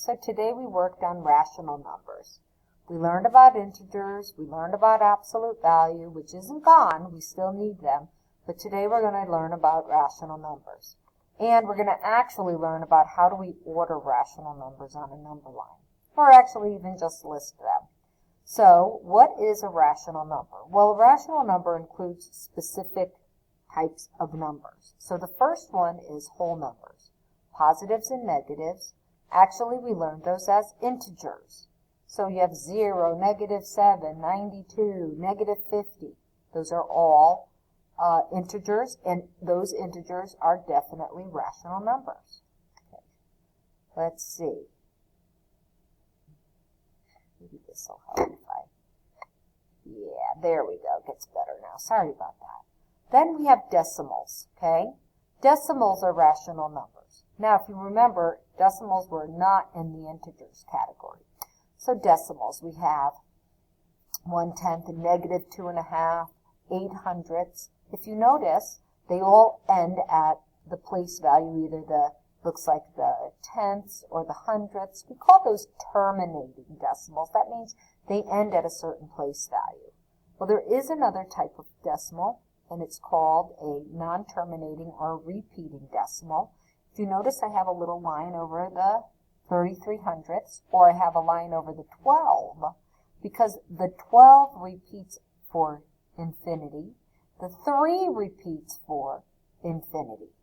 So today we worked on rational numbers. We learned about integers, we learned about absolute value, which isn't gone, we still need them, but today we're going to learn about rational numbers. And we're going to actually learn about how do we order rational numbers on a number line, or actually even just list them. So what is a rational number? Well, a rational number includes specific types of numbers. So the first one is whole numbers, positives and negatives. Actually, we learned those as integers. So you have 0, -7, 92, -50. Those are all integers, and those integers are definitely rational numbers. Okay. Let's see. Maybe this will help if I... Yeah, there we go. Gets better now. Sorry about that. Then we have decimals, okay? Decimals are rational numbers. Now, if you remember, decimals were not in the integers category. So decimals, we have 1/10, -2.5, 800ths. If you notice, they all end at the place value, either the, looks like the tenths or the hundredths. We call those terminating decimals. That means they end at a certain place value. Well, there is another type of decimal, and it's called a non-terminating or repeating decimal. If you notice, I have a little line over the 3300ths, or I have a line over the 12, because the 12 repeats for infinity. The 3 repeats for infinity.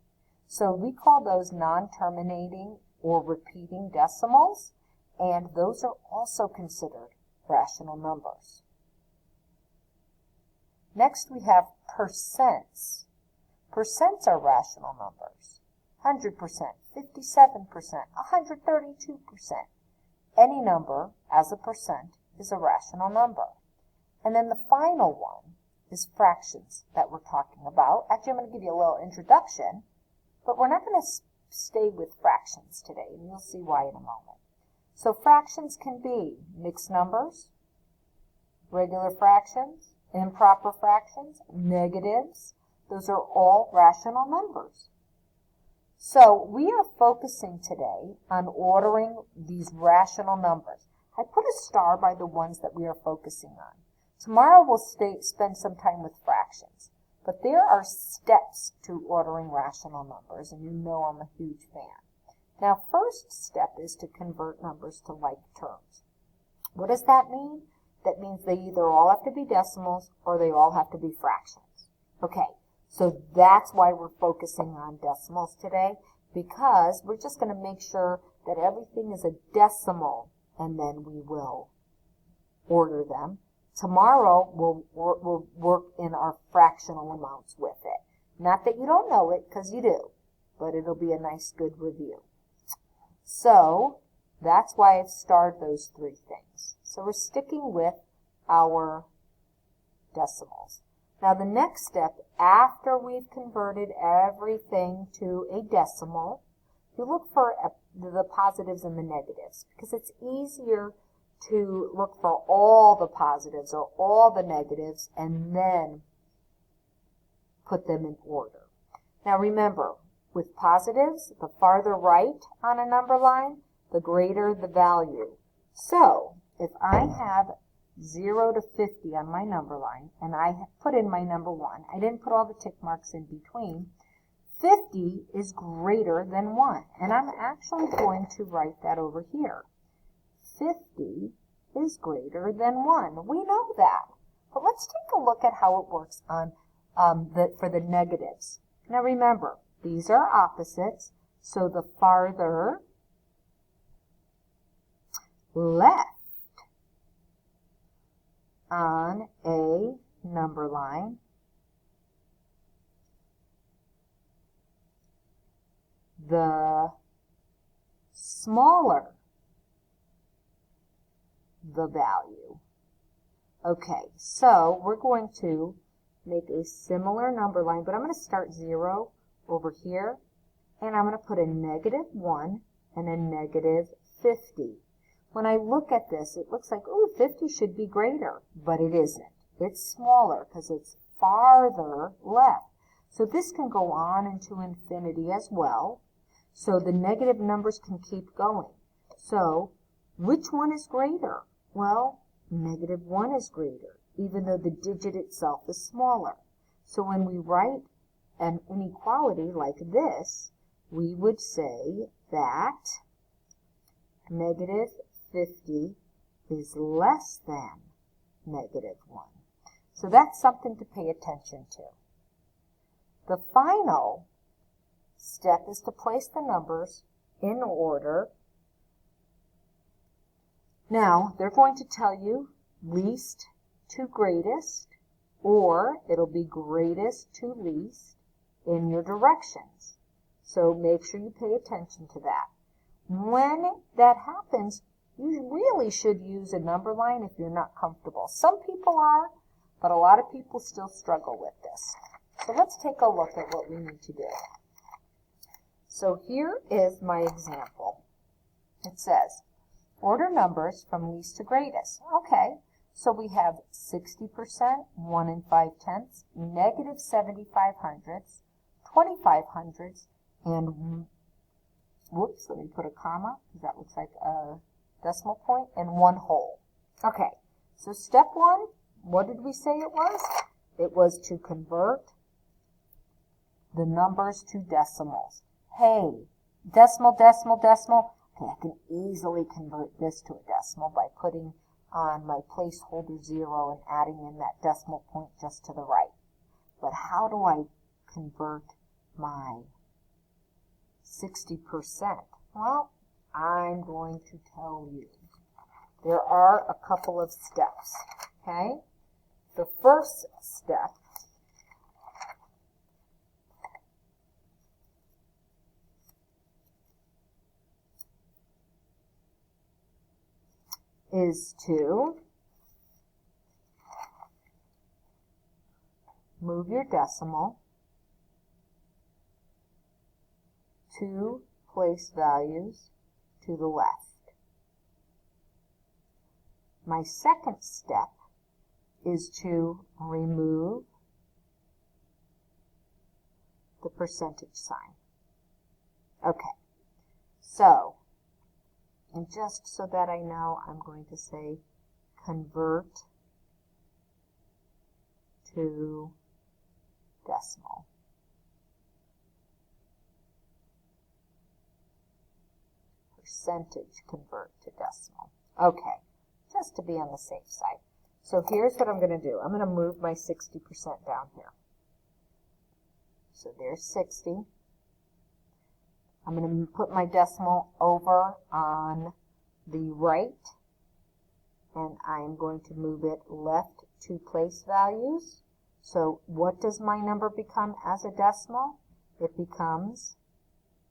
So we call those non-terminating or repeating decimals, and those are also considered rational numbers. Next we have percents. Percents are rational numbers. 100%, 57%, 132%. Any number as a percent is a rational number. And then the final one is fractions that we're talking about. Actually, I'm going to give you a little introduction, but we're not going to stay with fractions today, and you'll see why in a moment. So fractions can be mixed numbers, regular fractions, improper fractions, negatives. Those are all rational numbers. So we are focusing today on ordering these rational numbers. I put a star by the ones that we are focusing on. Tomorrow we'll spend some time with fractions. But there are steps to ordering rational numbers, and you know I'm a huge fan. Now, first step is to convert numbers to like terms. What does that mean? That means they either all have to be decimals or they all have to be fractions. Okay, so that's why we're focusing on decimals today, because we're just going to make sure that everything is a decimal, and then we will order them. Tomorrow, we'll work in our fractional amounts with it. Not that you don't know it, because you do, but it'll be a nice, good review. So, that's why I've starred those 3 things. So we're sticking with our decimals. Now, the next step, after we've converted everything to a decimal, you look for the positives and the negatives, because it's easier to look for all the positives or all the negatives and then put them in order. Now remember, with positives, the farther right on a number line, the greater the value. So if I have 0 to 50 on my number line and I put in my number 1, I didn't put all the tick marks in between, 50 is greater than 1. And I'm actually going to write that over here. 50 is greater than 1. We know that. But let's take a look at how it works on for the negatives. Now remember, these are opposites, so the farther left on a number line, the smaller the value. Okay, so we're going to make a similar number line, but I'm going to start 0 over here, and I'm going to put a -1 and a -50. When I look at this, it looks like, oh, 50 should be greater, but it isn't. It's smaller because it's farther left. So this can go on into infinity as well. So the negative numbers can keep going. So, which one is greater? Well, -1 is greater, even though the digit itself is smaller. So when we write an inequality like this, we would say that -50 is less than -1. So that's something to pay attention to. The final step is to place the numbers in order. Now, they're going to tell you least to greatest, or it'll be greatest to least in your directions. So make sure you pay attention to that. When that happens, you really should use a number line if you're not comfortable. Some people are, but a lot of people still struggle with this. So let's take a look at what we need to do. So here is my example. It says, order numbers from least to greatest. Okay, so we have 60%, 1 5/10, -75 hundredths, 25 hundredths, and, whoops, let me put a comma, because that looks like a decimal point, and 1 whole. Okay, so step 1, what did we say it was? It was to convert the numbers to decimals. Hey, decimal, decimal, decimal. Okay, I can easily convert this to a decimal by putting on my placeholder 0 and adding in that decimal point just to the right. But how do I convert my 60%? Well, I'm going to tell you. There are a couple of steps, okay? The first step is to move your decimal 2 place values to the left. My second step is to remove the percentage sign. Okay, so, and just so that I know, I'm going to say convert to decimal. Percentage convert to decimal. Okay, just to be on the safe side. So here's what I'm going to do. I'm going to move my 60% down here. So there's 60. I'm going to put my decimal over on the right, and I'm going to move it left 2 place values. So what does my number become as a decimal? It becomes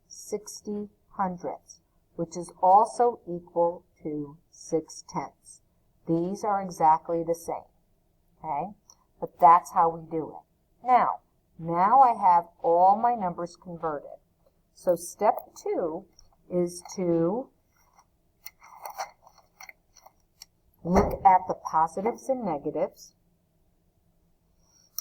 60 hundredths, which is also equal to 6/10. These are exactly the same, okay? But that's how we do it. Now I have all my numbers converted. So step 2 is to look at the positives and negatives,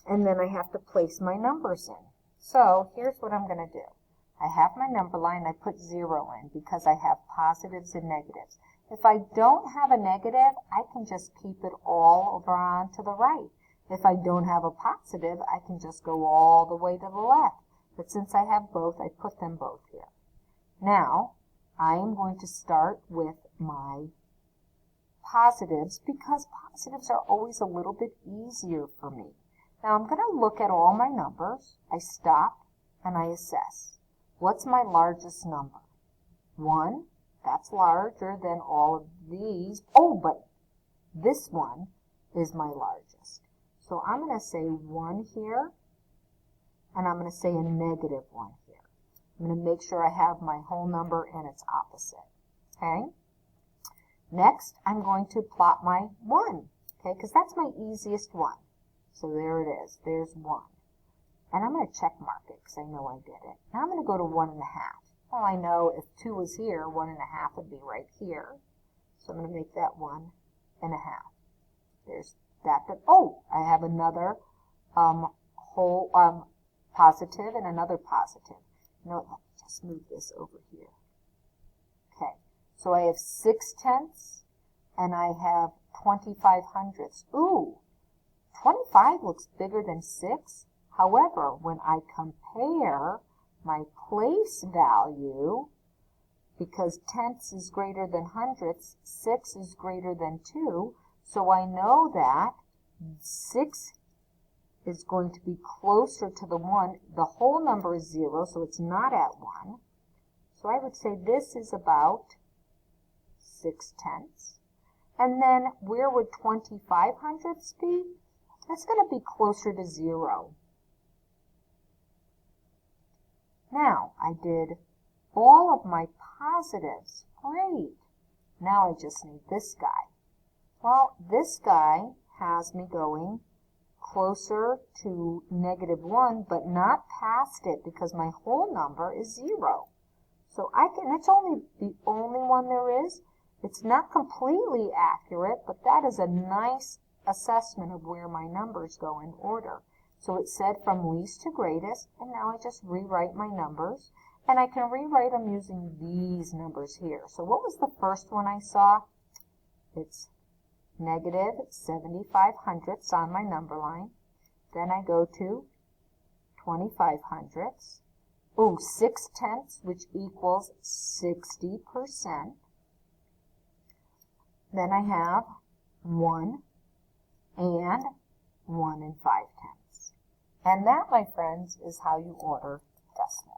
and then I have to place my numbers in. So here's what I'm going to do. I have my number line, I put 0 in because I have positives and negatives. If I don't have a negative, I can just keep it all over on to the right. If I don't have a positive, I can just go all the way to the left. But since I have both, I put them both here. Now, I am going to start with my positives because positives are always a little bit easier for me. Now, I'm going to look at all my numbers. I stop and I assess. What's my largest number? 1. That's larger than all of these. Oh, but this one is my largest. So I'm going to say 1 here, and I'm going to say a negative 1 here. I'm going to make sure I have my whole number and its opposite. Okay? Next, I'm going to plot my 1, okay, because that's my easiest one. So there it is. There's 1. And I'm going to check mark it because I know I did it. Now I'm going to go to 1 1/2. Well, I know if 2 was here, 1 1/2 would be right here. So I'm going to make that 1 1/2. There's that. Oh, I have another whole positive and another positive. You know what? Let me just move this over here. Okay. So I have 6/10 and I have 25/100. Ooh, 25 looks bigger than 6. However, when I compare my place value, because tenths is greater than hundredths, 6 is greater than 2, so I know that 6 is going to be closer to the 1. The whole number is 0, so it's not at 1. So I would say this is about 6/10. And then where would 25/100 be? That's going to be closer to 0. Now, I did all of my positives. Great. Now I just need this guy. Well, this guy has me going closer to -1, but not past it because my whole number is 0. So it's only the only one there is. It's not completely accurate, but that is a nice assessment of where my numbers go in order. So it said from least to greatest, and now I just rewrite my numbers, and I can rewrite them using these numbers here. So what was the first one I saw? It's -75/100 on my number line. Then I go to 25/100. Ooh, 6/10, which equals 60%. Then I have 1 and 1 5/10. And that, my friends, is how you order decimals.